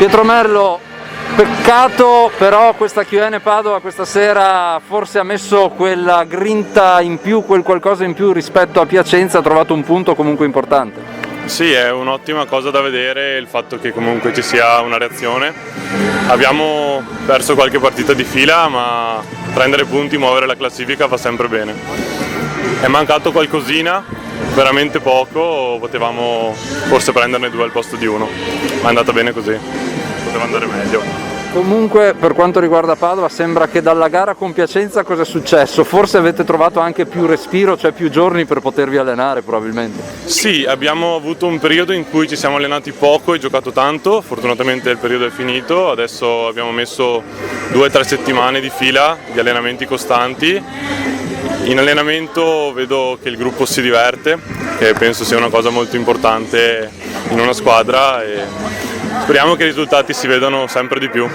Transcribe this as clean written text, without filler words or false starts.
Pietro Merlo, peccato però questa QN Padova questa sera forse ha messo quella grinta in più, quel qualcosa in più rispetto a Piacenza, ha trovato un punto comunque importante. Sì, è un'ottima cosa da vedere il fatto che comunque ci sia una reazione. Abbiamo perso qualche partita di fila, ma prendere punti, muovere la classifica fa sempre bene. È mancato qualcosina, veramente poco, potevamo forse prenderne 2 al posto di 1, ma è andata bene così, poteva andare meglio. Comunque per quanto riguarda Padova sembra che dalla gara con Piacenza cosa è successo? Forse avete trovato anche più respiro, cioè più giorni per potervi allenare probabilmente. Sì, abbiamo avuto un periodo in cui ci siamo allenati poco e giocato tanto, fortunatamente il periodo è finito, adesso abbiamo messo 2 o 3 settimane di fila di allenamenti costanti. In allenamento vedo che il gruppo si diverte, che penso sia una cosa molto importante in una squadra e speriamo che i risultati si vedano sempre di più.